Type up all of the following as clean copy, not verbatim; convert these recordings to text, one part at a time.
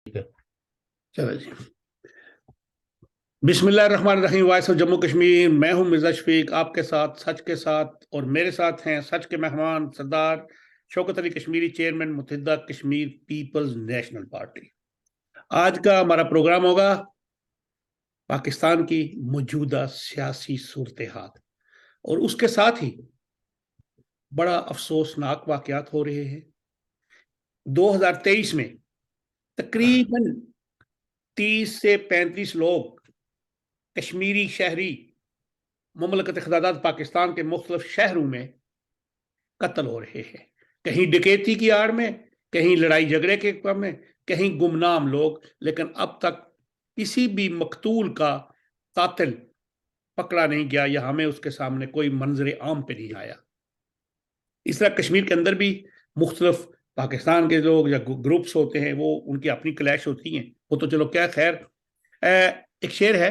चलो जी। बिस्मिल्लाहिर्रहमानिर्रहीम। Voice of Jammu Kashmir. मैं हूं मिर्जा शफीक, आपके साथ सच के साथ, और मेरे साथ हैं सच के मेहमान Sardar Shaukat Ali Kashmiri, chairman Muttahida Kashmir peoples national party. आज का हमारा प्रोग्राम होगा पाकिस्तान की मौजूदा सियासी सूरत हाल, और उसके साथ ही बड़ा अफसोसनाक वाकयात हो रहे हैं। 2023 में तकरीबन 30 से 35 लोग कश्मीरी शहरी ममलकत ख़ुदादाद पाकिस्तान के मुख्तलिफ शहरों में कत्ल हो रहे हैं। कहीं डकैती की आड़ में, कहीं लड़ाई झगड़े के क्रम में, कहीं गुमनाम लोग। लेकिन अब तक किसी भी मकतूल का कातिल पकड़ा नहीं गया, या हमें उसके सामने कोई मंजर आम पे नहीं आया। इस तरह कश्मीर के अंदर भी मुख्तलिफ पाकिस्तान के लोग या ग्रुप्स होते हैं, वो उनकी अपनी क्लैश होती हैं। वो तो चलो क्या खैर। एक शेर है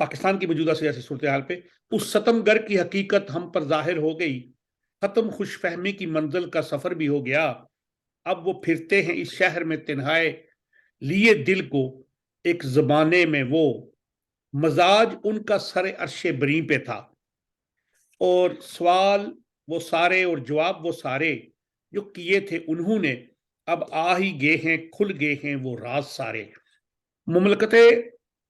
पाकिस्तान की मौजूदा सियासी सूरत हाल पे: उस सतमगर की हकीकत हम पर जाहिर हो गई, खत्म खुशफहमी की मंजिल का सफर भी हो गया। अब वो फिरते हैं इस शहर में तिन्हाए, लिए दिल को एक जमाने में वो, मजाज उनका सरे अरशे बरी पे था। और सवाल वो सारे और जवाब वो सारे जो किए थे उन्होंने, अब आ ही गए हैं, खुल गए हैं वो राज सारे। मुमलकत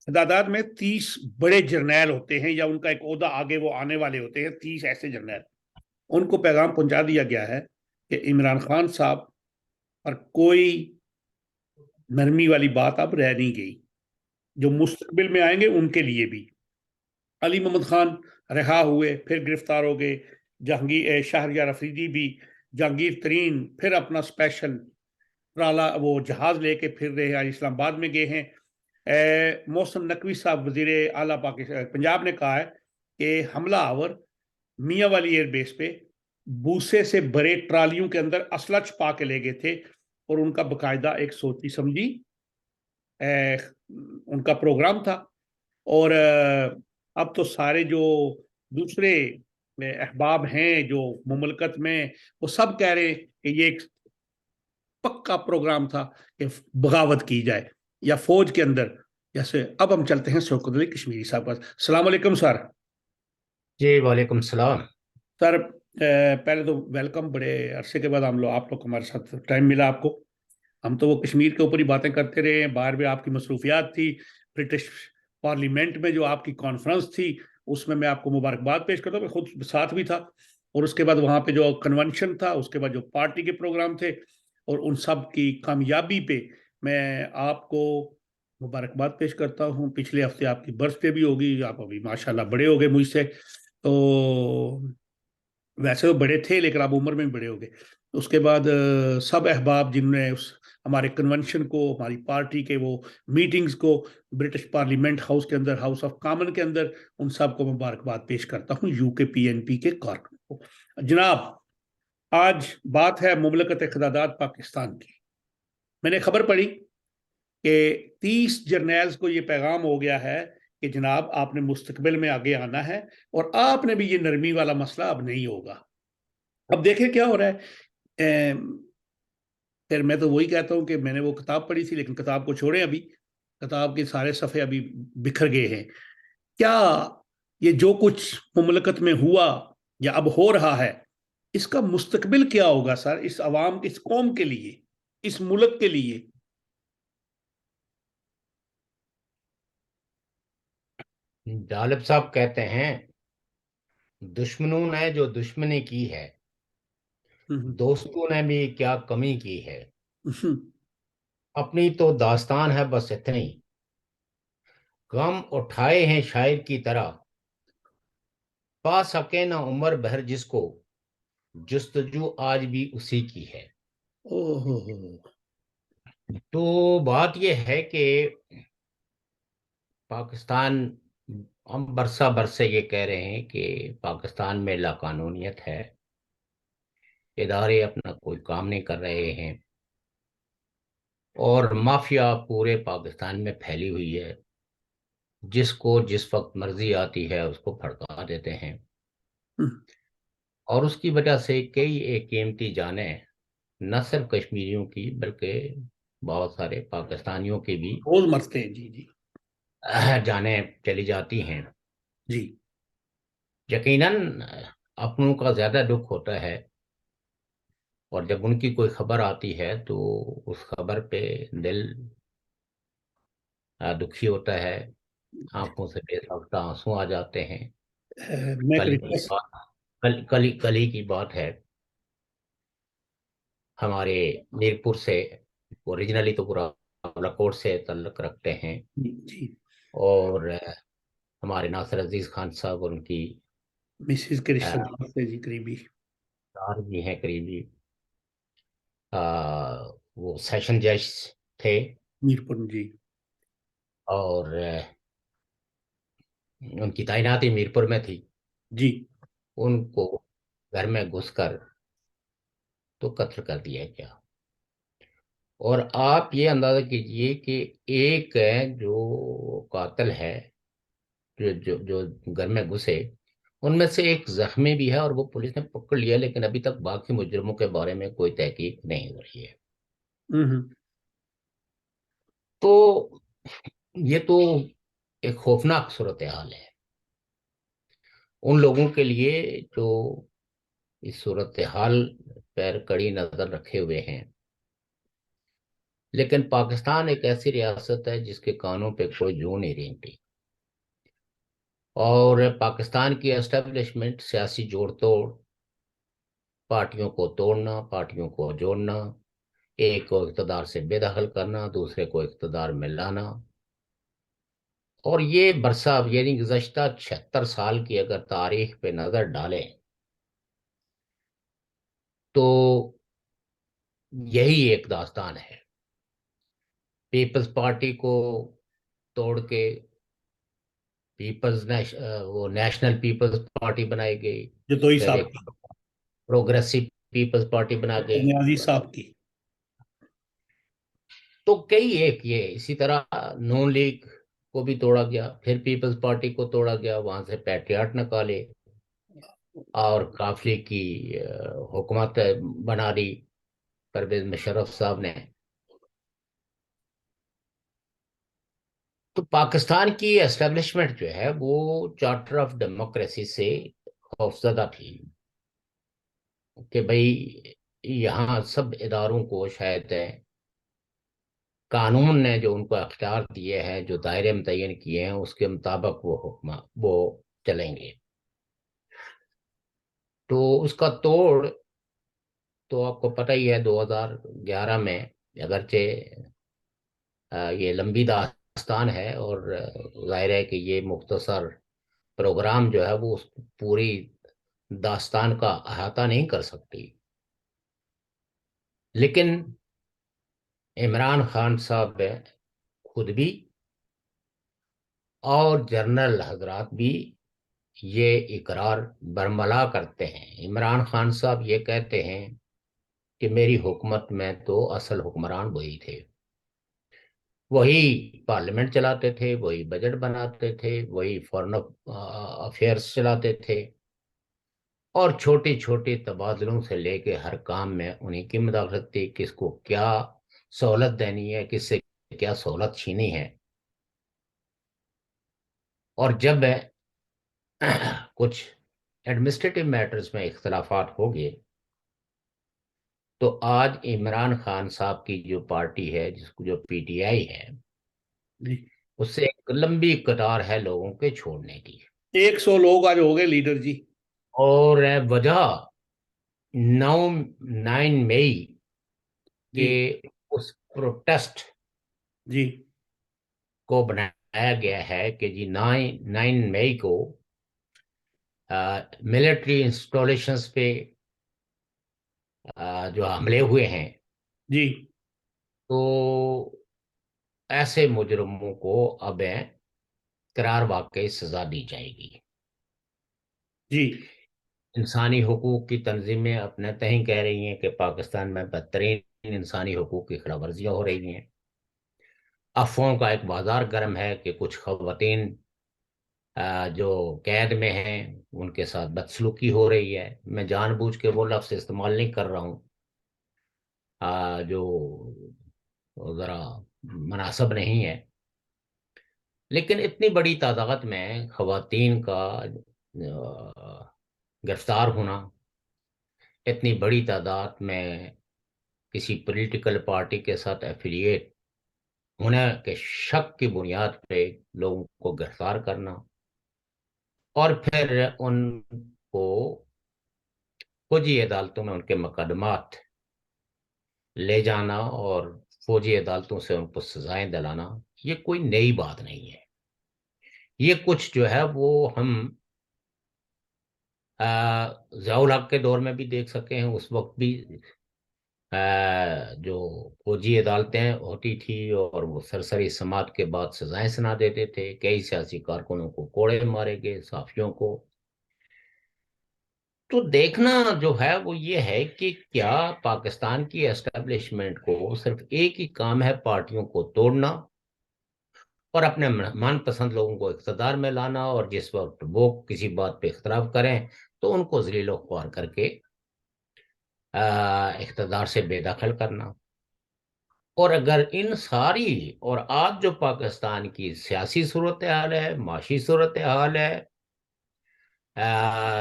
दादाद में 30 बड़े जर्नैल होते हैं, या उनका एक ओहदा आगे वो आने वाले होते हैं। 30 ऐसे जर्नैल, उनको पैगाम पहुंचा दिया गया है कि इमरान खान साहब पर कोई नरमी वाली बात अब रह नहीं गई। जो मुस्तकबिल में आएंगे उनके लिए भी। अली मोहम्मद खान रिहा हुए, फिर गिरफ्तार हो गए। जहांगीर शाहरियार अफरीदी भी, जहांगीर तरीन फिर अपना स्पेशल ट्राला वो जहाज लेके फिर रहे हैं, इस्लामाबाद में गए हैं। मोहसिन नकवी साहब वजीर आला पाकिस्तान पंजाब ने कहा है कि हमला आवर मियाँ वाली एयरबेस पे बूसे से भरे ट्रालियों के अंदर असला छुपा के ले गए थे, और उनका बकायदा एक सोची समझी उनका प्रोग्राम था। और अब तो सारे जो दूसरे अहबाब हैं जो मुमलकत में, वो सब कह रहे हैं कि ये एक पक्का प्रोग्राम था कि बगावत की जाए या फौज के अंदर। जैसे अब हम चलते हैं शौकत अली कश्मीरी साहब पर। सलाम अलैकुम सर। जी वालेकुम सलाम। सर, पहले तो वेलकम। बड़े अरसे के बाद हम लोग आप लोग हमारे साथ टाइम मिला आपको। हम तो वो कश्मीर के ऊपर ही बातें करते रहे हैं। बाहर भी आपकी मसरूफियात थी। ब्रिटिश पार्लियामेंट में जो आपकी कॉन्फ्रेंस थी, उसमें मैं आपको मुबारकबाद पेश करता हूँ, मैं खुद साथ भी था। और उसके बाद वहाँ पे जो कन्वेंशन था, उसके बाद जो पार्टी के प्रोग्राम थे, और उन सब की कामयाबी पे मैं आपको मुबारकबाद पेश करता हूँ। पिछले हफ्ते आपकी बर्थडे भी होगी, आप अभी माशाल्लाह बड़े हो गए मुझसे। तो वैसे तो बड़े थे, लेकिन आप उम्र में भी बड़े हो गए। उसके बाद सब अहबाब जिनने उस हमारे कन्वेंशन को, हमारी पार्टी के वो मीटिंग्स को ब्रिटिश पार्लियामेंट हाउस के अंदर, हाउस ऑफ कॉमन के अंदर, उन सब को मुबारकबाद पेश करता हूँ, यूके पीएनपी के कारकुन को। जनाब, आज बात है मुमलकत ख़ुदादाद पाकिस्तान की। मैंने खबर पढ़ी कि 30 जर्नैल्स को ये पैगाम हो गया है कि जनाब आपने मुस्तकबिल में आगे आना है, और आपने भी ये नरमी वाला मसला अब नहीं होगा। अब देखें क्या हो रहा है। फिर मैं तो वही कहता हूँ कि मैंने वो किताब पढ़ी थी, लेकिन किताब को छोड़े अभी। किताब के सारे सफ़े अभी बिखर गए हैं। क्या ये जो कुछ मुमलकत में हुआ या अब हो रहा है, इसका मुस्तकबिल क्या होगा सर, इस अवाम, इस कौम के लिए, इस मुल्क के लिए? जालिब साहब कहते हैं, दुश्मनों ने जो दुश्मनी की है, हम्म, दोस्तों ने भी क्या कमी की है। हम्म, अपनी तो दास्तान है बस इतनी, गम उठाए हैं शायर की तरह, पा सके ना उम्र भर जिसको, जुस्तजू आज भी उसी की है। ओहो। तो बात यह है कि पाकिस्तान, हम बरसा बरसे ये कह रहे हैं कि पाकिस्तान में लाकानूनियत है, इदारे अपना कोई काम नहीं कर रहे हैं, और माफिया पूरे पाकिस्तान में फैली हुई है। जिसको जिस वक्त मर्जी आती है उसको भड़का देते हैं, हम्म, और उसकी वजह से कई एक कीमती जानें, न सिर्फ कश्मीरियों की बल्कि बहुत सारे पाकिस्तानियों की भी रोज मरते हैं, जी जी। जानें चली जाती हैं। जी। यकीनन अपनों का ज्यादा दुख होता है, और जब उनकी कोई खबर आती है तो उस खबर पे दिल दुखी होता है, आंखों से बेसाख्ता आंसू आ जाते हैं। मैं एक कल की रिक्वेस्ट। बात कल ही की बात है। हमारे मीरपुर से, ओरिजिनली तो पूरा बालाकोट से ताल्लुक रखते हैं, जी जी। और हमारे नासिर अजीज खान साहब और उनकी मिसिज के अ, रिश्तेदार से जी, करीबी। यार भी हैं करीबी। अ, वो सेशन जज थे, मीरपुर जी। और उनकी तैनाती मीरपुर में थी। जी। उनको घर में घुसकर तो कत्ल कर दिया गया। और आप ये अंदाजा कीजिए कि एक जो कातिल है, जो घर में घुसे, उनमें से एक जख्मी भी है, और वो पुलिस ने पकड़ लिया, लेकिन अभी तक बाकी मुजरिमों के बारे में कोई तहकीक नहीं हो रही है। हम्म। तो ये तो एक खौफनाक सूरत हाल है उन लोगों के लिए जो इस सूरत हाल पर कड़ी नजर रखे हुए हैं। लेकिन पाकिस्तान एक ऐसी रियासत है जिसके कानों पे कोई जू नहीं रेंगती, और पाकिस्तान की एस्टेब्लिशमेंट सियासी जोड़ तोड़, पार्टियों को तोड़ना, पार्टियों को जोड़ना, एक को इक़्तिदार से बेदखल करना, दूसरे को इक़्तिदार में लाना, और ये बरसा यानी गुज़श्ता 76 साल की अगर तारीख पे नजर डालें तो यही एक दास्तान है। पीपल्स पार्टी को तोड़ के वो नेशनल पीपल्स पार्टी बनाई गई, जतोई फिर साहब एक की। प्रोग्रेसिव पीपल्स पार्टी बना गई। नियाजी साहब की। तो कई एक ये इसी तरह नून लीग को भी तोड़ा गया, फिर पीपल्स पार्टी को तोड़ा गया, वहां से पैट्रियाट निकाले और काफिले की हुकूमत बना दी परवेज मुशर्रफ साहब ने। तो पाकिस्तान की एस्टेब्लिशमेंट जो है वो चार्टर ऑफ डेमोक्रेसी से खौफजदा थी कि भाई यहाँ सब इदारों को शायद कानून ने जो उनको अख्तियार दिए हैं, जो दायरे मुतय्यन किए हैं, उसके मुताबिक वो हुक्म वो चलेंगे। तो उसका तोड़ तो आपको पता ही है 2011 में, अगरचे ये लंबी दास्तान है, और जाहिर है कि ये मुख्तसर प्रोग्राम जो है वो उस पूरी दास्तान का अहाता नहीं कर सकती। लेकिन इमरान खान साहब खुद भी और जनरल हजरात भी ये इकरार बरमला करते हैं। इमरान खान साहब ये कहते हैं कि मेरी हुकूमत में तो असल हुक्मरान वही थे, वही पार्लियामेंट चलाते थे, वही बजट बनाते थे, वही फॉरेन अफेयर्स चलाते थे, और छोटे छोटे तबादलों से लेके हर काम में उन्हीं की मुदाखलत थी। किसको क्या सहूलत देनी है, किससे क्या सहूलत छीनी है। और जब कुछ एडमिनिस्ट्रेटिव मैटर्स में इख्तलाफात हो गए, तो आज इमरान खान साहब की जो पार्टी है, जिसको जो पीटीआई है, जी। उससे एक लंबी कतार है लोगों के छोड़ने की। 100 लोग आज हो गए लीडर जी। और वजह 9 मई जी के उस प्रोटेस्ट जी। को बनाया गया है कि जी 9 मई को मिलिट्री इंस्टॉलेशंस पे जो हमले हुए हैं, जी तो ऐसे मुजरमों को अब करार वाकई सजा दी जाएगी। जी। इंसानी हकूक की तंजीमें अपने तय कह रही हैं कि पाकिस्तान में बदतरीन इंसानी हकूक की खिलाफवर्जियाँ हो रही हैं। अफवाहों का एक बाजार गर्म है कि कुछ खवातीन जो कैद में हैं उनके साथ बदसलूकी हो रही है। मैं जानबूझ के वो लफ्ज़ इस्तेमाल नहीं कर रहा हूँ जो वो ज़रा मुनासिब नहीं है। लेकिन इतनी बड़ी तादाद में खवातीन का गिरफ्तार होना, इतनी बड़ी तादाद में किसी पॉलिटिकल पार्टी के साथ एफिलिएट होने के शक की बुनियाद पे लोगों को गिरफ्तार करना, और फिर उनको फौजी अदालतों में उनके मुकदमात ले जाना और फौजी अदालतों से उनको सजाएं दिलाना, ये कोई नई बात नहीं है। ये कुछ जो है वो हम ज़ियाउल हक के दौर में भी देख सके हैं। उस वक्त भी जो फौजी अदालतें होती थी और वो सरसरी समात के बाद सजाएं सुना देते थे, कई सियासी कारकुनों को कोड़े मारे गए, साफियों को। तो देखना जो है वो ये है कि क्या पाकिस्तान की एस्टेब्लिशमेंट को सिर्फ एक ही काम है, पार्टियों को तोड़ना और अपने मनपसंद लोगों को इख्तियार में लाना, और जिस वक्त वो किसी बात पे इख्तलाफ करें तो उनको जलील ख्वार करके इख्तियार से बेदखल करना। और अगर इन सारी, और आज जो पाकिस्तान की सियासी सूरत हाल है, माशी सूरत हाल है,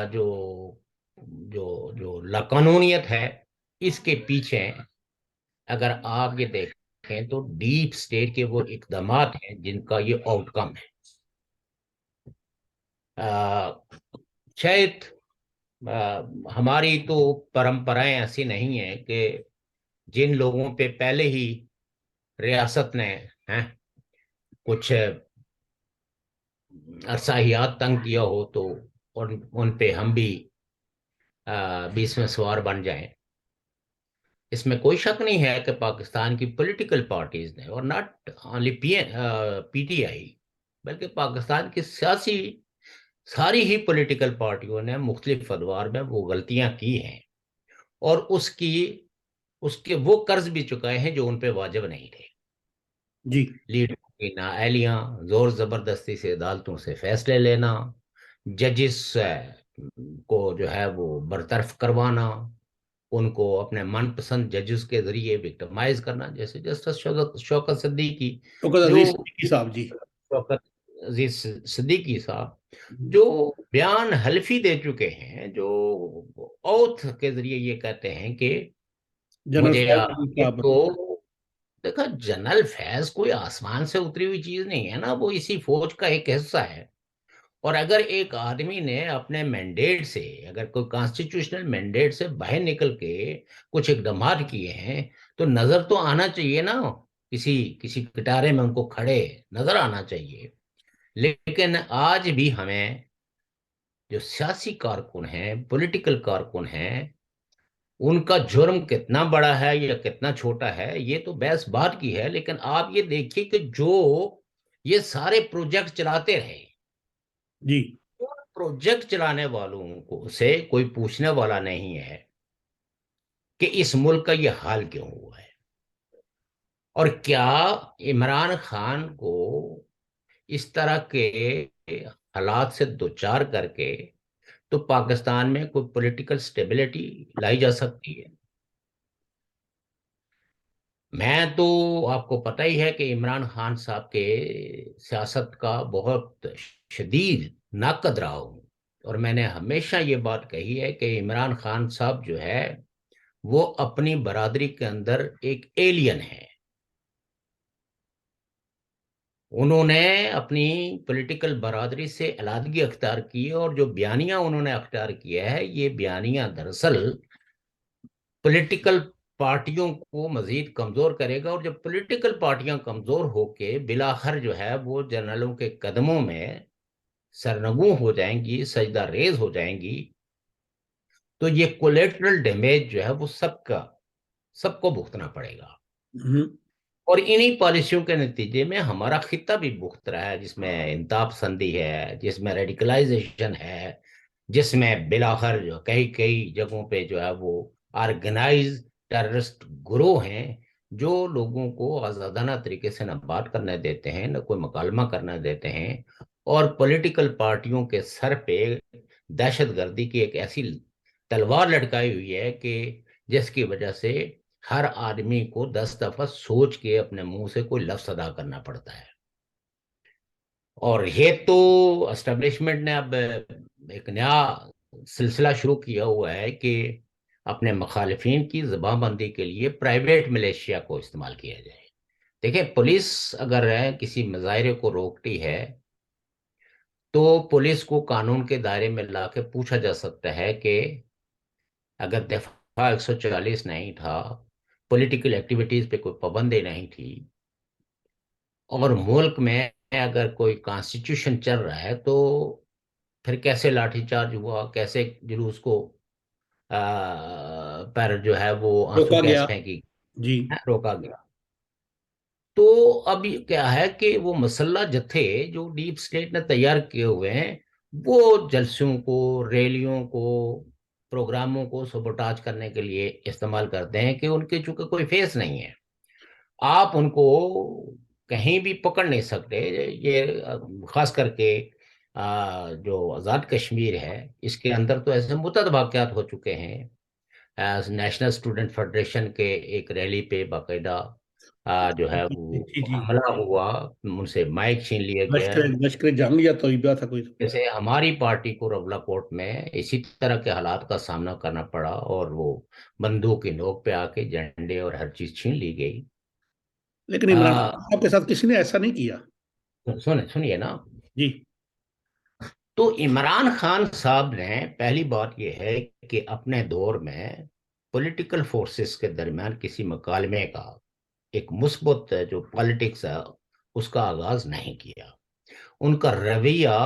जो जो जो लाकानूनियत है, इसके पीछे अगर आप ये देखें तो डीप स्टेट के वो इकदामात हैं जिनका ये आउटकम है। शायद हमारी तो परंपराएं ऐसी नहीं है कि जिन लोगों पे पहले ही रियासत ने हैं कुछ अरसाहियात तंग किया हो तो उन पे हम भी बीच में सवार बन जाएं। इसमें कोई शक नहीं है कि पाकिस्तान की पॉलिटिकल पार्टीज ने, और नॉट ओनली पीटीआई, बल्कि पाकिस्तान की सियासी सारी ही पॉलिटिकल पार्टियों ने मुख्तलिफ अदवार में वो गलतियां की हैं, और उसके वो कर्ज भी चुकाए हैं जो उन पे वाजिब नहीं थे। जी। लीडरों की नाअहलियां, जोर जबरदस्ती से अदालतों से फैसले लेना, जजिस को जो है वो बरतरफ करवाना, उनको अपने मनपसंद जजेस के जरिए विक्टिमाइज करना, जैसे जस्टिस शौकत सिद्दीकी, शौकत जो अजीज सिद्दीकी साहब जी। शौकत अजीज सिद्दीकी साहब, जो बयान हल्फी दे चुके हैं, जो ओथ के जरिए ये कहते हैं कि जनरल मुझे फैज अजीज ये साहब। तो, देखा, जनरल फैज कोई आसमान से उतरी हुई चीज नहीं है ना, वो इसी फौज का एक हिस्सा है। और अगर एक आदमी ने अपने मैंडेट से, अगर कोई कॉन्स्टिट्यूशनल मैंडेट से बाहर निकल के कुछ इकदाम किए हैं, तो नजर तो आना चाहिए ना, किसी किसी पिटारे में उनको खड़े नजर आना चाहिए। लेकिन आज भी हमें जो सियासी कारकुन हैं, पॉलिटिकल कारकुन हैं, उनका जुर्म कितना बड़ा है या कितना छोटा है ये तो बहस बात की है। लेकिन आप ये देखिए कि जो ये सारे प्रोजेक्ट चलाते रहे, जी। प्रोजेक्ट चलाने वालों को से कोई पूछने वाला नहीं है कि इस मुल्क का ये हाल क्यों हुआ है, और क्या इमरान खान को इस तरह के हालात से दो चार करके तो पाकिस्तान में कोई पॉलिटिकल स्टेबिलिटी लाई जा सकती है। मैं तो, आपको पता ही है कि इमरान खान साहब के सियासत का बहुत शदीद नाकद रहा हूं, और मैंने हमेशा ये बात कही है कि इमरान खान साहब जो है वो अपनी बरादरी के अंदर एक एलियन है। उन्होंने अपनी पॉलिटिकल बरादरी से अलहदगी अख्तियार की है, और जो बयानियां उन्होंने अख्तियार किया है, ये बयानियां दरअसल पॉलिटिकल पार्टियों को मजीद कमजोर करेगा। और जब पॉलिटिकल पार्टियां कमजोर होके बिलाखर जो है वो जनरलों के कदमों में सरनगू हो जाएंगी, सजदा रेज हो जाएंगी, तो ये कोलेटरल डैमेज जो है वो सबको भुगतना पड़ेगा। हम्म। और इन्हीं पॉलिसियों के नतीजे में हमारा खिता भी भुगत रहा है, जिसमें इंताप संधि है, जिसमें रेडिकलाइजेशन है, जिसमें बिलाखर जो कई कई जगहों पे जो है वो ऑर्गेनाइज टेररिस्ट ग्रोह हैं, जो लोगों को आज़ादाना तरीके से न बात करने देते हैं, न कोई मुकालमा करने देते हैं, और पॉलिटिकल पार्टियों के सर पे दहशत गर्दी की एक ऐसी तलवार लटकाई हुई है कि जिसकी वजह से हर आदमी को 10 दफा सोच के अपने मुंह से कोई लफ्ज अदा करना पड़ता है। और ये तो एस्टेब्लिशमेंट ने अब एक नया सिलसिला शुरू किया हुआ है कि अपने मुखालिफिन की जबानबंदी के लिए प्राइवेट मिलिशिया को इस्तेमाल किया जाए। देखिए, पुलिस अगर है किसी मुजाहरे को रोकती है तो पुलिस को कानून के दायरे में लाके पूछा जा सकता है कि अगर दफा 140 नहीं था, पॉलिटिकल एक्टिविटीज पे कोई पाबंदी नहीं थी, और मुल्क में अगर कोई कॉन्स्टिट्यूशन चल रहा है, तो फिर कैसे लाठीचार्ज हुआ, कैसे जुलूस को पर जो है वो आंसू रोका गैस गया। फेंकी, जी। रोका गया। तो अब ये क्या है कि वो मसल्ला जत्थे जो डीप स्टेट ने तैयार किए हुए हैं, वो जलसों को, रैलियों को, प्रोग्रामों को सबोटाज करने के लिए इस्तेमाल करते हैं कि उनके चूंकि कोई फेस नहीं है, आप उनको कहीं भी पकड़ नहीं सकते। ये खास करके जो आज़ाद कश्मीर है, इसके अंदर तो ऐसे मुतअद्दिद वाक़यात हो चुके हैं। नेशनल स्टूडेंट फेडरेशन के एक रैली पे बाकायदा जो है जी वो जी। हमला हुआ, उनसे माइक छीन लिया गया। लश्कर जंग या तोयबा था कोई। जैसे हमारी पार्टी को रवला कोर्ट में इसी तरह के हालात का सामना करना पड़ा, और वो बंदूक की नोक पे आके झंडे और हर चीज छीन ली गई। लेकिन इमरान आ, खान साहब के साथ किसी ने ऐसा नहीं किया। सुनिए ना। जी। तो इमरान खान साहब ने पहली बात यह है कि अपने दौर में पॉलिटिकल फोर्सेस के दरमियान किसी मकालमे का, एक मुस्बत जो पॉलिटिक्स है, उसका आगाज नहीं किया। उनका रवैया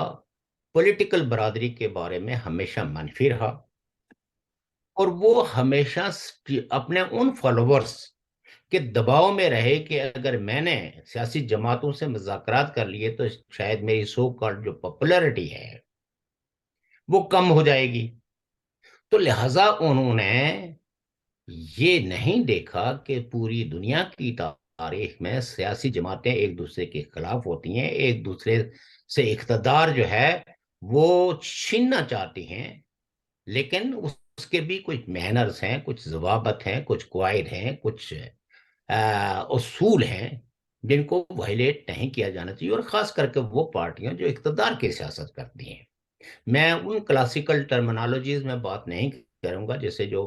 पॉलिटिकल बरादरी के बारे में हमेशा मनफी रहा, और वो हमेशा अपने उन फॉलोअर्स के दबाव में रहे कि अगर मैंने सियासी जमातों से मुज़ाकरात कर लिए तो शायद मेरी सो कॉल्ड जो पॉपुलैरिटी है वो कम हो जाएगी। तो लिहाजा उन्होंने ये नहीं देखा कि पूरी दुनिया की तारीख में सियासी जमातें एक दूसरे के खिलाफ होती हैं, एक दूसरे से इख्तदार जो है वो छीनना चाहती हैं, लेकिन उसके भी कुछ मैनर्स हैं, कुछ जवाबत हैं, कुछ कवायद हैं, कुछ उसूल हैं जिनको वायलेट नहीं किया जाना चाहिए। और खास करके वो पार्टियां जो इख्तदार की सियासत करती हैं, मैं उन क्लासिकल टर्मिनोलॉजीज में बात नहीं करूंगा जैसे जो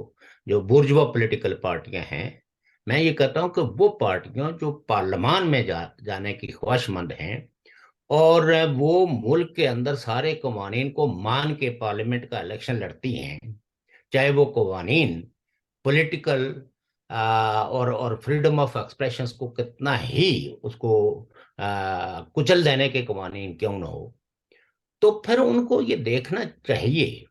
जो बुर्जुआ पॉलिटिकल पार्टियां हैं। मैं ये कहता हूं कि वो पार्टियां जो पार्लियामान में जाने की ख्वाहिशमंद हैं, और वो मुल्क के अंदर सारे कवानीन को मान के पार्लियामेंट का इलेक्शन लड़ती हैं, चाहे वो कवानीन पॉलिटिकल और फ्रीडम ऑफ एक्सप्रेशन को कितना ही उसको कुचल देने के कवानीन क्यों ना हो, तो फिर उनको ये देखना चाहिए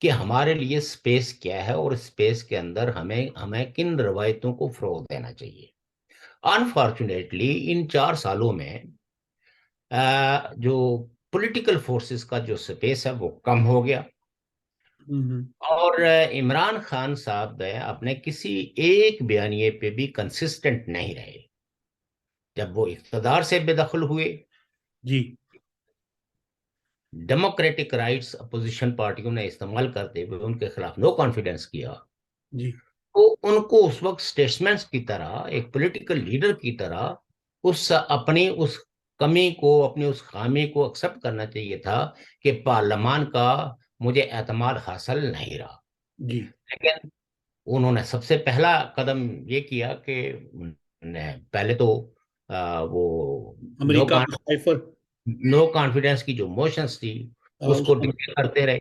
कि हमारे लिए स्पेस क्या है, और स्पेस के अंदर हमें हमें किन रवायतों को फरोग देना चाहिए। अनफॉर्चुनेटली इन 4 सालों में जो पॉलिटिकल फोर्सेस का जो स्पेस है वो कम हो गया, हम्म। और इमरान खान साहब अपने किसी एक बयानिए पे भी कंसिस्टेंट नहीं रहे। जब वो इख्तदार से बेदखल हुए, जी डेमोक्रेटिक राइट्स अपोजिशन पार्टियों ने इस्तेमाल करते हुए उनके खिलाफ नो कॉन्फिडेंस किया, जी। तो उनको उस वक्त स्टेट्समैन की तरह, एक पॉलिटिकल लीडर की तरह उस अपनी उस कमी को, अपनी उस खामी को एक्सेप्ट करना चाहिए था कि पार्लियामान का मुझे एतमाद हासिल नहीं रहा। जी। लेकिन उन्होंने सबसे पहला कदम ये किया कि उन्होंने पहले तो वो अमेरिका को साइफर। नो कॉन्फिडेंस की जो मोशंस थी उसको उसको। डिक्लेयर करते रहे,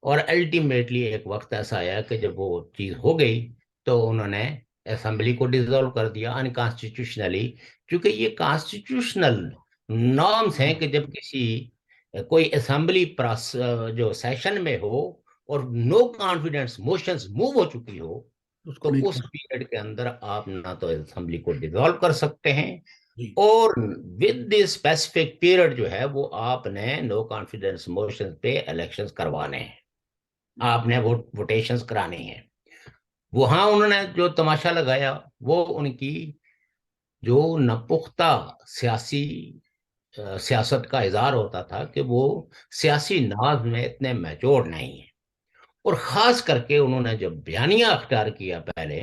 और अल्टीमेटली एक वक्त ऐसा आया कि जब वो चीज हो गई तो उन्होंने असेंबली को डिसॉल्व कर दिया अनकॉन्स्टिट्यूशनली। क्योंकि ये कॉन्स्टिट्यूशनल नॉर्म्स हैं कि जब किसी कोई असेंबली जो सेशन में हो और नो कॉन्फिडेंस मोशंस मूव हो चुकी हो, उसको तो नहीं उस था। पीरियड के अंदर आप ना तो असेंबली को डिसॉल्व कर सकते हैं, जी। और विद दिस स्पेसिफिक पीरियड जो है वो आपने नो कॉन्फिडेंस मोशन पे इलेक्शंस करवाने हैं, आपने वोटेशंस कराने हैं। वहां उन्होंने जो तमाशा लगाया वो उनकी जो नपुख्ता सियासी सियासत का इजहार होता था कि वो सियासी नाज में इतने मैच्योर नहीं है। और खास करके उन्होंने जब बयानिया अख्तियार किया पहले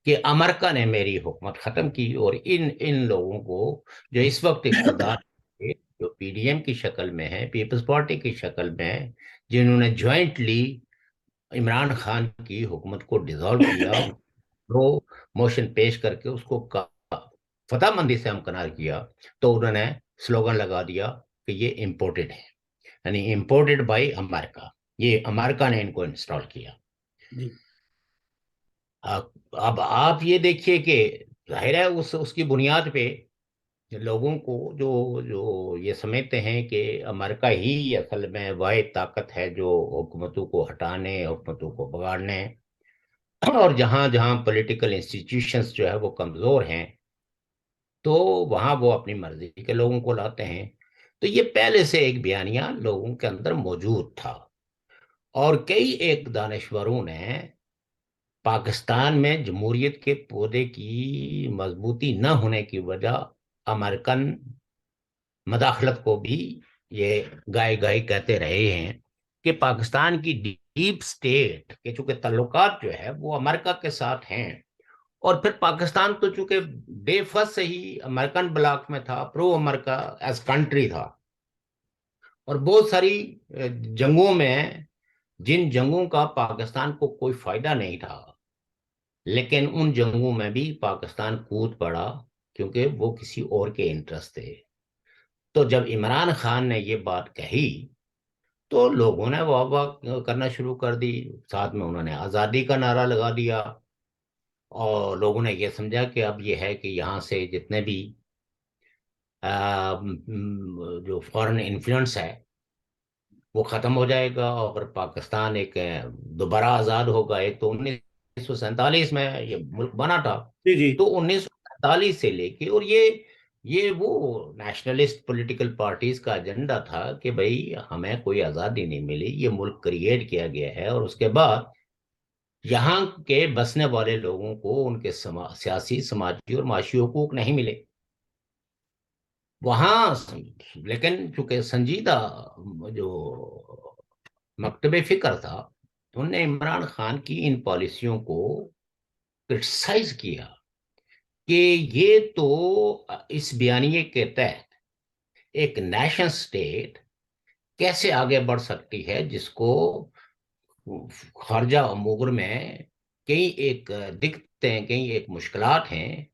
कि अमेरिका ने मेरी हुकूमत खत्म की, और इन इन लोगों को जो इस वक्त इख्तियार पे, जो पीडीएम की शक्ल में है, पीपल्स पार्टी की शक्ल में है, जिन्होंने ज्वाइंटली इमरान खान की हुकूमत को डिसॉल्व किया, वो मोशन पेश करके उसको फतेहमंदी से हमकनार किया, तो उन्होंने स्लोगन लगा दिया कि ये इम्पोर्टेड है, यानी इम्पोर्टेड बाय अमेरिका। ये अमेरिका ने इनको इंस्टॉल किया। जी अब आप ये देखिए कि जाहिर है उसकी बुनियाद पे लोगों को जो जो ये समझते हैं कि अमेरिका ही असल में वाहिद ताकत है जो हुकूमतों को हटाने, हुकूमतों को बिगाड़ने, और जहां जहां पॉलिटिकल इंस्टीट्यूशंस जो है वो कमजोर हैं, तो वहां वो अपनी मर्जी के लोगों को लाते हैं। तो ये पहले से एक बयानिया लोगों के अंदर मौजूद था, और कई एक दानिशवरों ने पाकिस्तान में जमहूरियत के पौधे की मजबूती न होने की वजह अमेरिकन मदाखलत को भी ये गाय गाय कहते रहे हैं कि पाकिस्तान की डीप स्टेट के चूंकि ताल्लुकात जो है वो अमेरिका के साथ हैं, और फिर पाकिस्तान तो चूंकि डे फर्स्ट से ही अमेरिकन ब्लॉक में था, प्रो अमेरिका एज कंट्री था, और बहुत सारी जंगों में, जिन जंगों का पाकिस्तान को कोई फायदा नहीं था, लेकिन उन जंगों में भी पाकिस्तान कूद पड़ा क्योंकि वो किसी और के इंटरेस्ट थे। तो जब इमरान खान ने ये बात कही, तो लोगों ने वाह वाह करना शुरू कर दी, साथ में उन्होंने आज़ादी का नारा लगा दिया, और लोगों ने ये समझा कि अब ये है कि यहाँ से जितने भी जो फॉरेन इन्फ्लुएंस है वो खत्म हो जाएगा, और पाकिस्तान एक दोबारा आज़ाद होगा। एक तो 1947 में ये मुल्क बना था, जी जी। तो 1947 से लेके, और ये वो नेशनलिस्ट पॉलिटिकल पार्टीज का एजेंडा था कि भाई हमें कोई आज़ादी नहीं मिली, ये मुल्क क्रिएट किया गया है, और उसके बाद यहाँ के बसने वाले लोगों को उनके सियासी, समाजी और माशी हुकूक नहीं मिले वहां। लेकिन चूंकि संजीदा जो मकतब फिक्र था, उनने इमरान खान की इन पॉलिसियों को क्रिटिसाइज किया कि ये तो इस बयानिए के तहत एक नेशन स्टेट कैसे आगे बढ़ सकती है, जिसको खारजा अमूर में कई एक दिक्कतें, कई एक मुश्किलात हैं।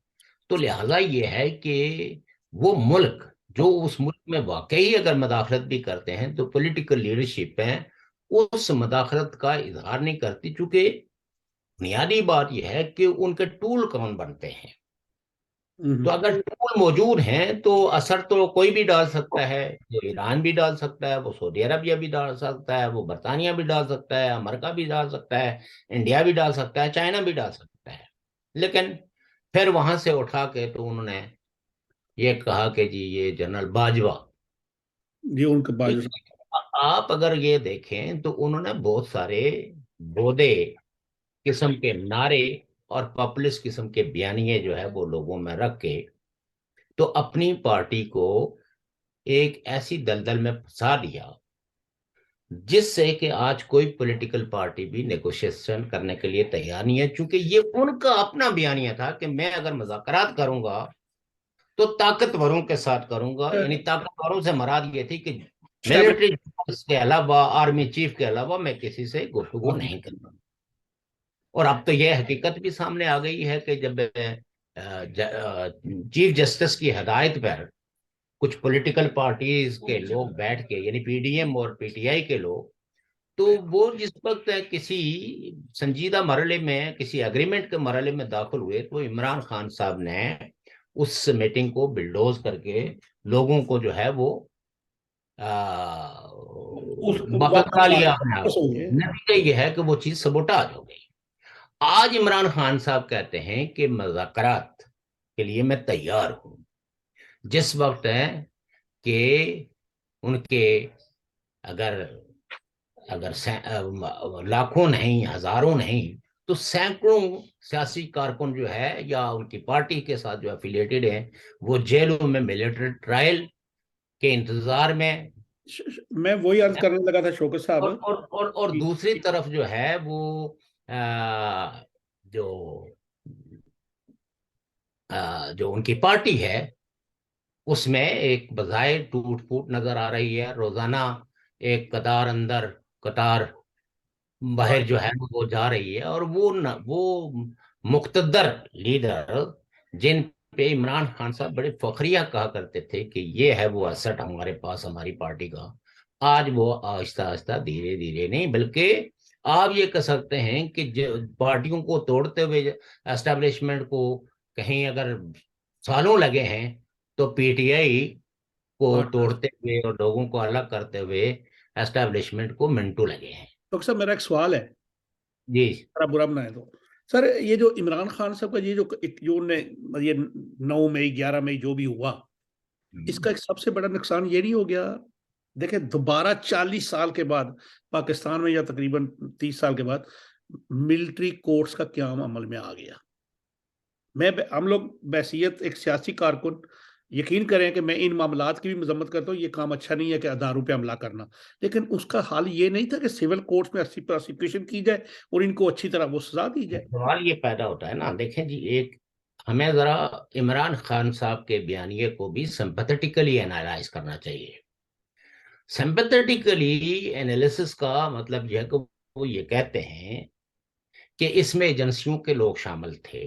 तो लिहाजा ये है कि वो मुल्क जो उस मुल्क में वाकई अगर मदाखलत भी करते हैं, तो पॉलिटिकल लीडरशिप है उस मदाखलत का इजहार नहीं करती, चूंकि बुनियादी बात यह है कि उनके टूल कौन बनते हैं। तो अगर टूल मौजूद हैं तो असर तो कोई भी डाल सकता है, वो ईरान भी डाल सकता है, वो सऊदी अरबिया भी डाल सकता है, वो बरतानिया भी डाल सकता है, अमेरिका भी डाल सकता है, इंडिया भी डाल सकता है, चाइना भी डाल सकता है। लेकिन फिर वहां से उठा के तो उन्होंने ये कहा कि जी ये जनरल बाजवा। जी उनके तो बाजू। आप अगर ये देखें तो उन्होंने बहुत सारे बोदे किस्म के नारे और पॉपुलिस्ट किस्म के बयानिए जो है वो लोगों में रख के, तो अपनी पार्टी को एक ऐसी दलदल में फंसा दिया, जिससे कि आज कोई पॉलिटिकल पार्टी भी नेगोशिएशन करने के लिए तैयार नहीं है, क्योंकि ये उनका अपना बयानिया था कि मैं अगर मुज़ाकरात करूंगा तो ताकतवरों के साथ करूंगा। यानी ताकतवरों से मुराद ये थी कि मिलिट्री के अलावा, आर्मी चीफ के अलावा मैं किसी से गुफ्तगू नहीं करता। और अब तो यह हकीकत भी सामने आ गई है कि जब चीफ जस्टिस की हदायत पर कुछ पॉलिटिकल पार्टीज के लोग बैठ के, यानी पीडीएम और पीटीआई के लोग, तो वो जिस वक्त किसी संजीदा मरहले में, किसी एग्रीमेंट के मरहले में दाखिल हुए, तो इमरान खान साहब ने उस मीटिंग को बिल्डोज करके लोगों को जो है वो उसको वापस वापस बुला लिया अपने आप। वापस हो गए। नतीजा ये है कि वो चीज सबोटाज हो गई। आज इमरान खान साहब कहते हैं कि मुज़ाकरात के लिए मैं तैयार हूं, जिस वक्त है कि उनके अगर अगर लाखों नहीं, हजारों नहीं, तो सैकड़ों सियासी कारकुन जो है या उनकी पार्टी के साथ जो एफिलिएटेड हैं, वो जेलों में मिलिट्री ट्रायल के इंतजार में मैं वही अर्ज करने लगा था शौकत साहब और कि दूसरी तरफ जो है वो आ, जो जो उनकी पार्टी है उसमें एक बजाय टूट फूट नजर आ रही है। रोजाना एक कतार अंदर, कतार बाहर जो है वो जा रही है। और वो मुक्तदर लीडर जिन पे इमरान खान साहब बड़े फखरिया कहा करते थे कि ये है वो असट हमारे पास हमारी पार्टी का, आज वो आहिस्ता आहिस्ता धीरे धीरे नहीं बल्कि आप ये कह सकते हैं कि जो पार्टियों को तोड़ते हुए एस्टेब्लिशमेंट को कहीं अगर सालों लगे हैं, तो पीटीआई को पार्टनर। तोड़ते हुए और लोगों को अलग करते हुए एस्टेब्लिशमेंट को मिनटों लगे हैं। डॉक्टर साहब मेरा एक सवाल है, जी। अगर आप बुरा बनाए तो। सर ये जो इमरान खान साहब का ये जो जो ने ये 9 मई 11 मई जो भी हुआ, हम्म। इसका एक सबसे बड़ा नुकसान ये नहीं हो गया? देखिए दोबारा 40 साल के बाद पाकिस्तान में, या तकरीबन 30 साल के बाद, मिलिट्री कोर्ट्स का क्याम अमल में आ गया। हम लोग बैसियत एक सियासी कारकुन यकीन करें कि मैं इन मामलात की भी मजम्मत करता हूँ, ये काम अच्छा नहीं है कि अदारों पे हमला करना, लेकिन उसका हाल ये नहीं था कि सिविल कोर्ट्स में अच्छी प्रोसिक्यूशन की जाए और इनको अच्छी तरह वो सजा दी जाए। सवाल ये पैदा होता है ना, देखें जी, एक हमें जरा इमरान खान साहब के बयानिए को भी सिंपैथेटिकली एनालाइज करना चाहिए। सिंपैथेटिकली एनालिसिस का मतलब यह है कि वो ये कहते हैं कि इसमें एजेंसियों के लोग शामिल थे,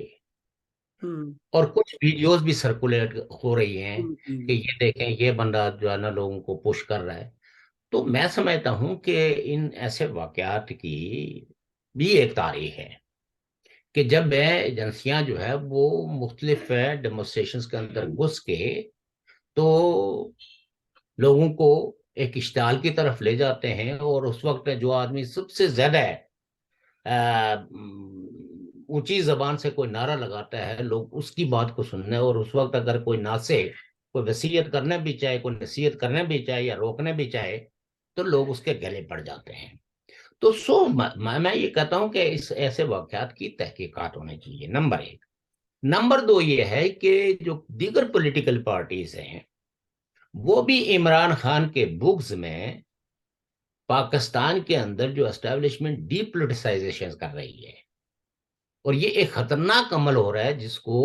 हम्म। और कुछ वीडियोस भी सर्कुलेट हो रही हैं कि हम्म। ये देखें ये बंदा जो है ना लोगों को पुश कर रहा है। तो मैं समझता हूं कि इन ऐसे वाकयात की भी एक तारीख है कि जब एजेंसियां जो है वो मुख्तलिफ डेमोस्ट्रेशन के अंदर घुस के तो लोगों को एक इश्ताल की तरफ ले जाते हैं, और उस वक्त जो आदमी सबसे ज्यादा ऊंची जबान से कोई नारा लगाता है, लोग उसकी बात को सुनने, और उस वक्त अगर कोई नासे कोई वसीयत करने भी चाहे, कोई नसीहत करने भी चाहे या रोकने भी चाहे, तो लोग उसके गले पड़ जाते हैं। तो मैं ये कहता हूं कि इस ऐसे वाकयात की तहकीकात होनी चाहिए, नंबर एक। नंबर दो ये है कि जो दीगर पॉलिटिकल पार्टीज हैं वो भी इमरान खान के बुग्ज में पाकिस्तान के अंदर जो एस्टेब्लिशमेंट डीपोलिटिसाइजेशन कर रही है, और ये एक खतरनाक अमल हो रहा है जिसको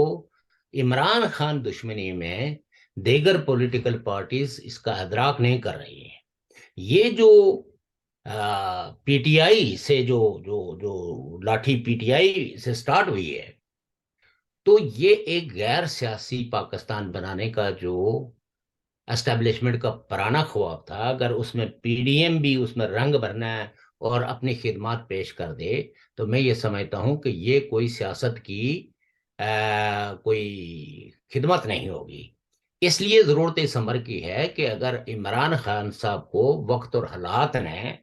इमरान खान दुश्मनी में दीगर पॉलिटिकल पार्टीज इसका अदराक नहीं कर रही है। ये जो पीटीआई से जो जो जो लाठी पीटीआई से स्टार्ट हुई है, तो ये एक गैर सियासी पाकिस्तान बनाने का जो एस्टेब्लिशमेंट का पुराना ख्वाब था, अगर उसमें पीडीएम भी उसमें रंग भरना है और अपनी खिदमत पेश कर दे, तो मैं ये समझता हूं कि ये कोई सियासत की कोई खिदमत नहीं होगी। इसलिए जरूरत इस अमर की है कि अगर इमरान खान साहब को वक्त और हालात ने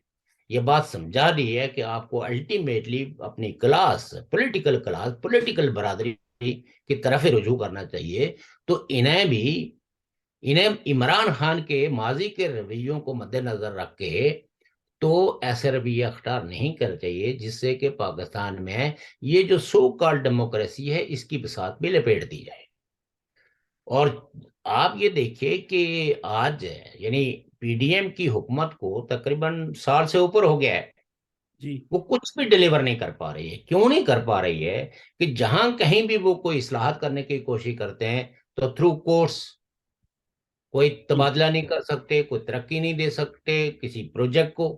ये बात समझा दी है कि आपको अल्टीमेटली अपनी क्लास, पॉलिटिकल क्लास, पॉलिटिकल बरादरी की तरफ ही रुजू करना चाहिए, तो इन्हें इमरान खान के माजी के रवैयों को मद्देनजर रख के तो ऐसे रवैया अख्तियार नहीं करना चाहिए जिससे कि पाकिस्तान में ये जो सो कॉल्ड डेमोक्रेसी है इसकी बिसात भी लपेट दी जाए। और आप ये देखिए कि आज यानी पीडीएम की हुकूमत को तकरीबन साल से ऊपर हो गया है, जी। वो कुछ भी डिलीवर नहीं कर पा रही है। क्यों नहीं कर पा रही है? कि जहां कहीं भी वो कोई इस्लाहत करने की कोशिश करते हैं तो थ्रू कोर्ट्स, कोई जी। तबादला नहीं कर सकते, कोई तरक्की नहीं दे सकते किसी प्रोजेक्ट को।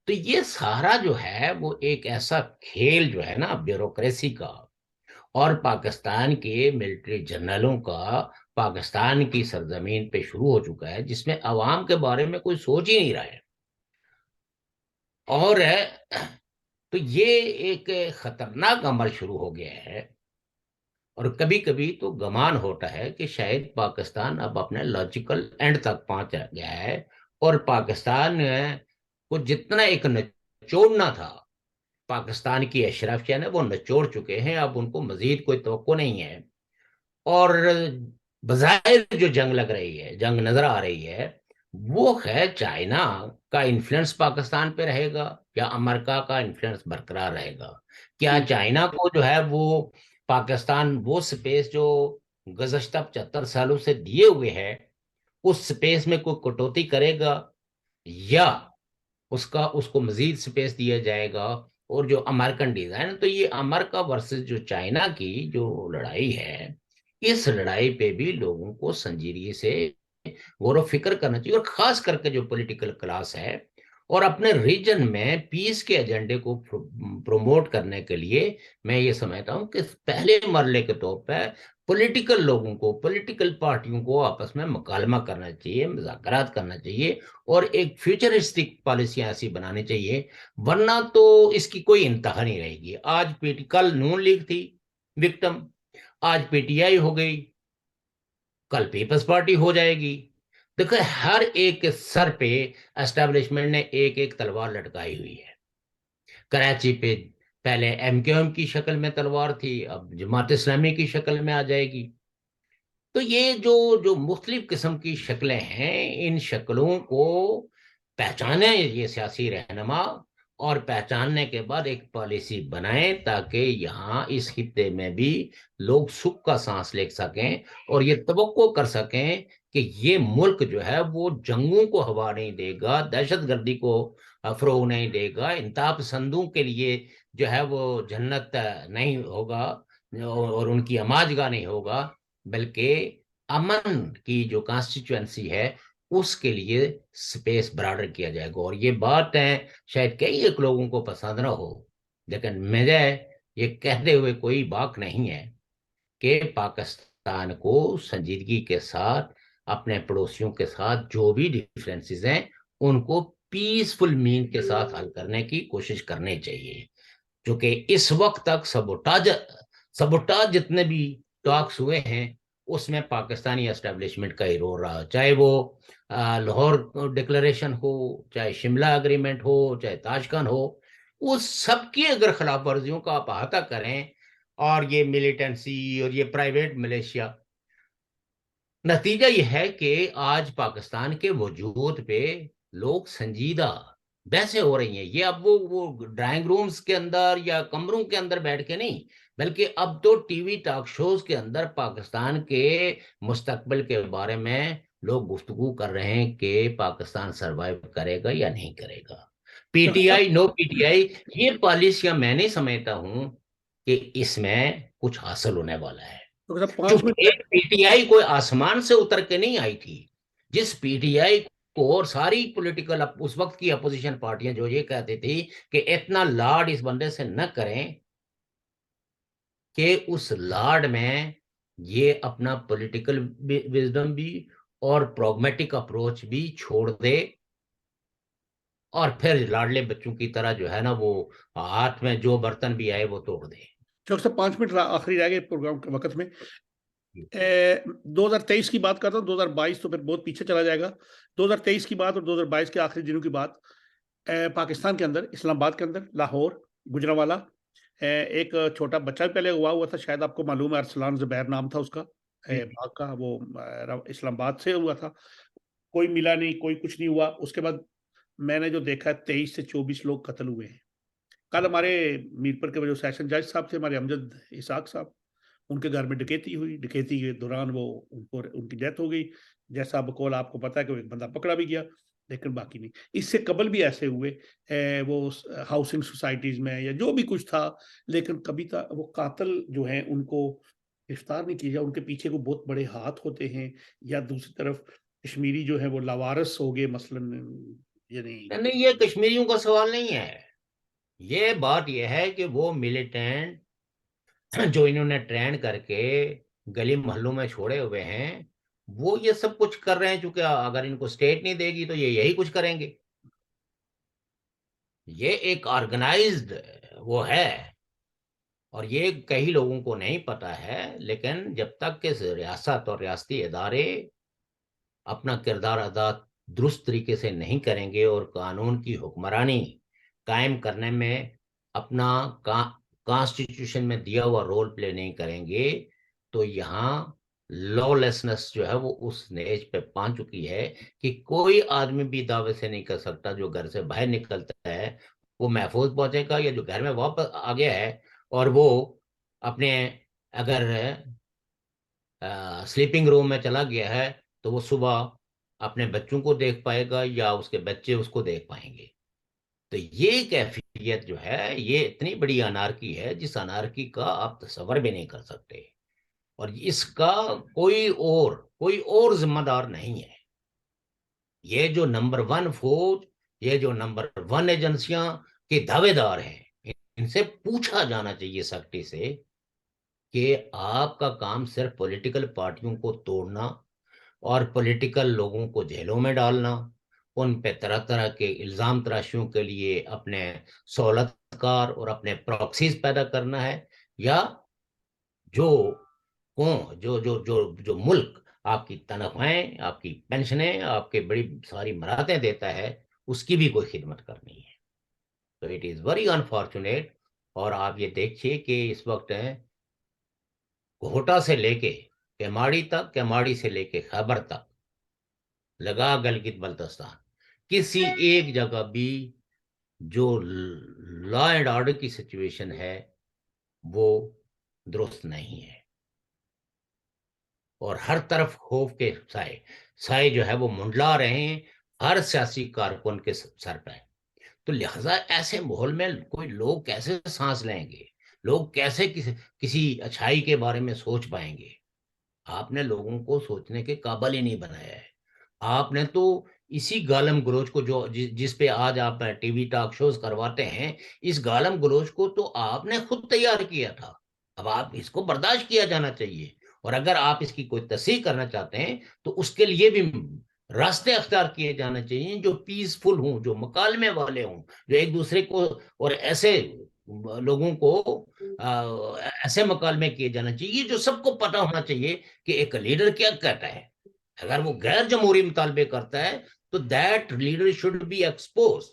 तो ये सारा जो है वो एक ऐसा खेल जो है ना ब्यूरोक्रेसी का और पाकिस्तान के मिलिट्री जनरलों का पाकिस्तान की सरजमीन पे शुरू हो चुका है, जिसमें अवाम के बारे में कोई सोच ही नहीं रहा है। और तो ये एक खतरनाक अमल शुरू हो गया है। और कभी कभी तो गमान होता है कि शायद पाकिस्तान अब अपने लॉजिकल एंड तक पहुंच गया है, और पाकिस्तान को जितना एक निचोड़ना था, पाकिस्तान की अशराफिया ने वो निचोड़ चुके हैं, अब उनको मजीद कोई तवक्को नहीं है। और बज़ाहिर जो जंग लग रही है, जंग नजर आ रही है, वो है चाइना का इन्फ्लुएंस पाकिस्तान पे रहेगा या अमेरिका का इन्फ्लुएंस बरकरार रहेगा? क्या जी। चाइना को जो है वो पाकिस्तान वो स्पेस जो गुज़श्ता 75 सालों से दिए हुए है, उस स्पेस में कोई कटौती करेगा? या उसको मजीद स्पेस दिया जाएगा। और जो अमेरिकन डिजाइन, तो ये अमेरिका वर्सेस जो चाइना की जो लड़ाई है, इस लड़ाई पे भी लोगों को संजीदगी से गौर व फिक्र करना चाहिए, और खास करके जो पॉलिटिकल क्लास है, और अपने रीजन में पीस के एजेंडे को प्रमोट करने के लिए मैं ये समझता हूँ कि पहले मरले के तौर पर पॉलिटिकल लोगों को, पॉलिटिकल पार्टियों को आपस में मुकालमा करना चाहिए, मुज़ाकरात करना चाहिए, और एक फ्यूचरिस्टिक पॉलिसियां ऐसी बनानी चाहिए। वरना तो इसकी कोई इंतहा नहीं रहेगी। आज पीटी कल नून लीग थी विक्टिम, आज पीटीआई हो गई, कल पीपल्स पार्टी हो जाएगी। देखो, हर एक के सर पे एस्टेब्लिशमेंट ने एक एक तलवार लटकाई हुई है। कराची पे पहले एमक्यूएम की शक्ल में तलवार थी, अब जमात इस्लामी की शक्ल में आ जाएगी। तो ये जो जो मुख्तलिफ किस्म की शक्लें हैं, इन शक्लों को पहचाने ये सियासी रहनुमा, और पहचानने के बाद एक पॉलिसी बनाएं ताकि यहाँ इस खित्ते में भी लोग सुख का सांस ले सकें, और ये तवक्को कर सकें कि ये मुल्क जो है वो जंगों को हवा नहीं देगा, दहशतगर्दी को फरोग नहीं देगा, इंतहा पसंदों के लिए जो है वो जन्नत नहीं होगा, और उनकी अमाजगाह नहीं होगा, बल्कि अमन की जो कॉन्स्टिट्यूएंसी है उसके लिए स्पेस बराबर किया जाएगा। और ये बात है, शायद कई एक लोगों को पसंद ना हो, लेकिन मुझे ये कहते हुए कोई बात नहीं है कि पाकिस्तान को संजीदगी के साथ अपने पड़ोसियों के साथ जो भी डिफरेंसेस हैं उनको पीसफुल मीन के साथ हल करने की कोशिश करनी चाहिए। क्योंकि इस वक्त तक सबोटाज सबोटाज जितने भी टॉक्स हुए हैं उसमें पाकिस्तानी एस्टेब्लिशमेंट का ही रोल रहा, चाहे वो लाहौर डिक्लेरेशन हो, चाहे शिमला अग्रीमेंट हो, चाहे ताशकंद हो, उस सबकी अगर खिलाफ वर्जियों का आप अहाता करें, और ये मिलिटेंसी और ये प्राइवेट मलेशिया, नतीजा यह है कि आज पाकिस्तान के वजूद पे लोग संजीदा बहसें हो रही हैं। ये अब वो ड्राइंग रूम्स के अंदर या कमरों के अंदर बैठ के नहीं, बल्कि अब तो टीवी टॉक शोज के अंदर पाकिस्तान के मुस्तकबिल के बारे में लोग गुफ्तगू कर रहे हैं कि पाकिस्तान सरवाइव करेगा या नहीं करेगा। डॉक्टर साहब, पीटीआई नो पीटीआई, ये पॉलिसियां मैं नहीं समझता हूं कि इसमें कुछ हासिल होने वाला है। डॉक्टर साहब 5 मिनट क्योंकि एक पीटीआई कोई आसमान से उतर के नहीं आई थी। जिस पीटीआई को और सारी पॉलिटिकल उस वक्त की अपोजिशन पार्टियां जो ये कहती थी कि इतना लाड इस बंदे से न करें, कि उस लाड में ये अपना पॉलिटिकल विजडम भी और प्रॉग्मेटिक अप्रोच भी छोड़ दे, और फिर लाडले बच्चों की तरह जो है ना वो हाथ में जो बर्तन भी आए वो तोड़ दे। डॉक्टर साहब 5 मिनट आखिरी रह गए प्रोग्राम के वक्त में। 2023 की बात करता हूँ, 2022 तो फिर बहुत पीछे चला जाएगा। 2023 की बात और 2022 के आखिरी दिनों की बात। पाकिस्तान के अंदर, इस्लामाबाद के अंदर, लाहौर, गुजरांवाला, एक छोटा बच्चा भी पहले हुआ था, शायद आपको मालूम है, अरसलान जुबैर नाम था उसका, बाघ का। वो इस्लामाबाद से हुआ था। कोई मिला नहीं, कोई कुछ नहीं हुआ। उसके बाद मैंने जो देखा है, 23 से 24 लोग कत्ल हुए हैं। कल हमारे मीरपुर के जो सेशन जज साहब थे, हमारे अमजद इसाक साहब, उनके घर में डकैती हुई। डकैती के दौरान वो उनको उनकी डेथ हो गई। जैसा बकौल आपको पता है कि वो एक बंदा पकड़ा भी गया, लेकिन बाकी नहीं। इससे कबल भी ऐसे हुए, वो हाउसिंग सोसाइटीज में या जो भी कुछ था, लेकिन कभी तक वो कातिल जो हैं उनको गिरफ्तार नहीं किया गया। उनके पीछे को बहुत बड़े हाथ होते हैं। या दूसरी तरफ कश्मीरी जो है वो लावारिस हो गए मसलन, यानी। नहीं, ये कश्मीरियों का सवाल नहीं है। ये बात यह है कि वो मिलिटेंट जो इन्होंने ट्रेन करके गली मोहल्लों में छोड़े हुए हैं, वो ये सब कुछ कर रहे हैं। क्योंकि अगर इनको स्टेट नहीं देगी तो ये यही कुछ करेंगे। ये एक ऑर्गेनाइज्ड वो है, और ये कई लोगों को नहीं पता है। लेकिन जब तक कि रियासत और रियासती इदारे अपना किरदार अदा दुरुस्त तरीके से नहीं करेंगे और कानून की हुक्मरानी कायम करने में अपना कॉन्स्टिट्यूशन में दिया हुआ रोल प्ले नहीं करेंगे, तो यहाँ लॉलेसनेस जो है वो उस स्टेज पे पहुंच चुकी है कि कोई आदमी भी दावे से नहीं कर सकता जो घर से बाहर निकलता है वो महफूज पहुंचेगा, या जो घर में वापस आ गया है और वो अपने अगर स्लीपिंग रूम में चला गया है तो वो सुबह अपने बच्चों को देख पाएगा या उसके बच्चे उसको देख पाएंगे। तो ये कैफियत जो है, ये इतनी बड़ी अनारकी है जिस अनारकी का आप तस्वर भी नहीं कर सकते। और इसका कोई और जिम्मेदार नहीं है। ये जो नंबर वन फौज, ये जो नंबर वन एजेंसियां के दावेदार हैं, इनसे पूछा जाना चाहिए सख्ती से कि आपका काम सिर्फ पॉलिटिकल पार्टियों को तोड़ना और पॉलिटिकल लोगों को जेलों में डालना, उन पे तरह तरह के इल्जाम तराशियों के लिए अपने सहूलतकार और अपने प्रॉक्सीज पैदा करना है, या जो कौन जो जो जो जो मुल्क आपकी तनख्वाहें, आपकी पेंशनें, आपके बड़ी सारी मराहतें देता है, उसकी भी कोई खिदमत करनी है। तो इट इज वेरी अनफॉर्चुनेट। और आप ये देखिए कि इस वक्त है घोटा से लेके केमाड़ी तक, केमाड़ी से लेके खैबर तक, लगा गिलगित बल्तिस्तान, किसी एक जगह भी जो लॉ एंड ऑर्डर की सिचुएशन है वो दुरुस्त नहीं है। और हर तरफ खौफ के साए साए जो है वो मंडला रहे हैं हर सियासी कारकुन के सर पे। तो लिहाजा ऐसे माहौल में कोई लोग कैसे सांस लेंगे, लोग कैसे किसी अच्छाई के बारे में सोच पाएंगे। आपने लोगों को सोचने के काबिल ही नहीं बनाया है। आपने तो इसी गालम गलोच को जिस पे आज आप टीवी टॉक शोज करवाते हैं, इस गालम गलोच को तो आपने खुद तैयार किया था। अब आप इसको बर्दाश्त किया जाना चाहिए। और अगर आप इसकी कोई तस्हीह करना चाहते हैं तो उसके लिए भी रास्ते अख्तियार किए जाने चाहिए जो पीसफुल हों, जो मुकालमे वाले हों, जो एक दूसरे को और ऐसे लोगों को ऐसे मुकालमे किए जाना चाहिए जो सबको पता होना चाहिए कि एक लीडर क्या कहता है। अगर वो गैर जमहूरी मुतालबे करता है तो that leader should be expose.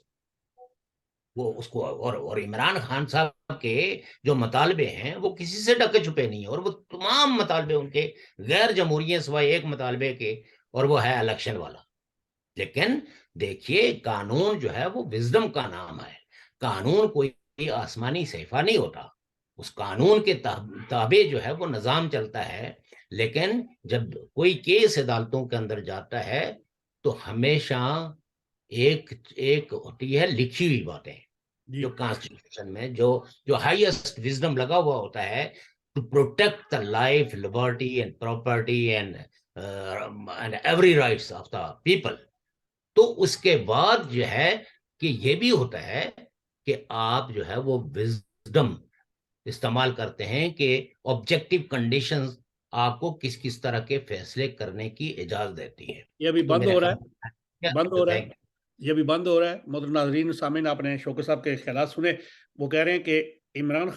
वो उसको और इमरान खान साहब के जो मुतालबे हैं वो किसी से ढके छुपे नहीं है, और वो तमाम मुतालबे उनके गैर जमहूरी हैं सिवाय एक मुतालबे के, और वो है इलेक्शन वाला। लेकिन देखिए, कानून जो है वो विजडम का नाम है। कानून कोई आसमानी सहीफा नहीं होता। उस कानून के ताबे जो है वो निजाम चलता है। लेकिन जब कोई केस अदालतों के अंदर जाता है तो हमेशा एक एक होती है लिखी हुई बातें, जी जो कॉन्स्टिट्यूशन में जो जो हाईएस्ट विजडम लगा हुआ होता है, to protect the life, liberty and property and every rights of the people. तो उसके बाद जो है कि ये भी होता है कि आप जो है वो विजडम इस्तेमाल करते हैं कि ऑब्जेक्टिव कंडीशंस आपको किस किस तरह के फैसले करने की इजाजत देती है। ये अभी तो बंद मेरे हो रहा है, बंद हो ख्याल रहा है, थैंक ये अभी बंद हो रहा है। मोहतरम नाज़रीन सामीन, आपने शौकत साहब के ख्यालात सुने। वो कह रहे हैं कि इमरान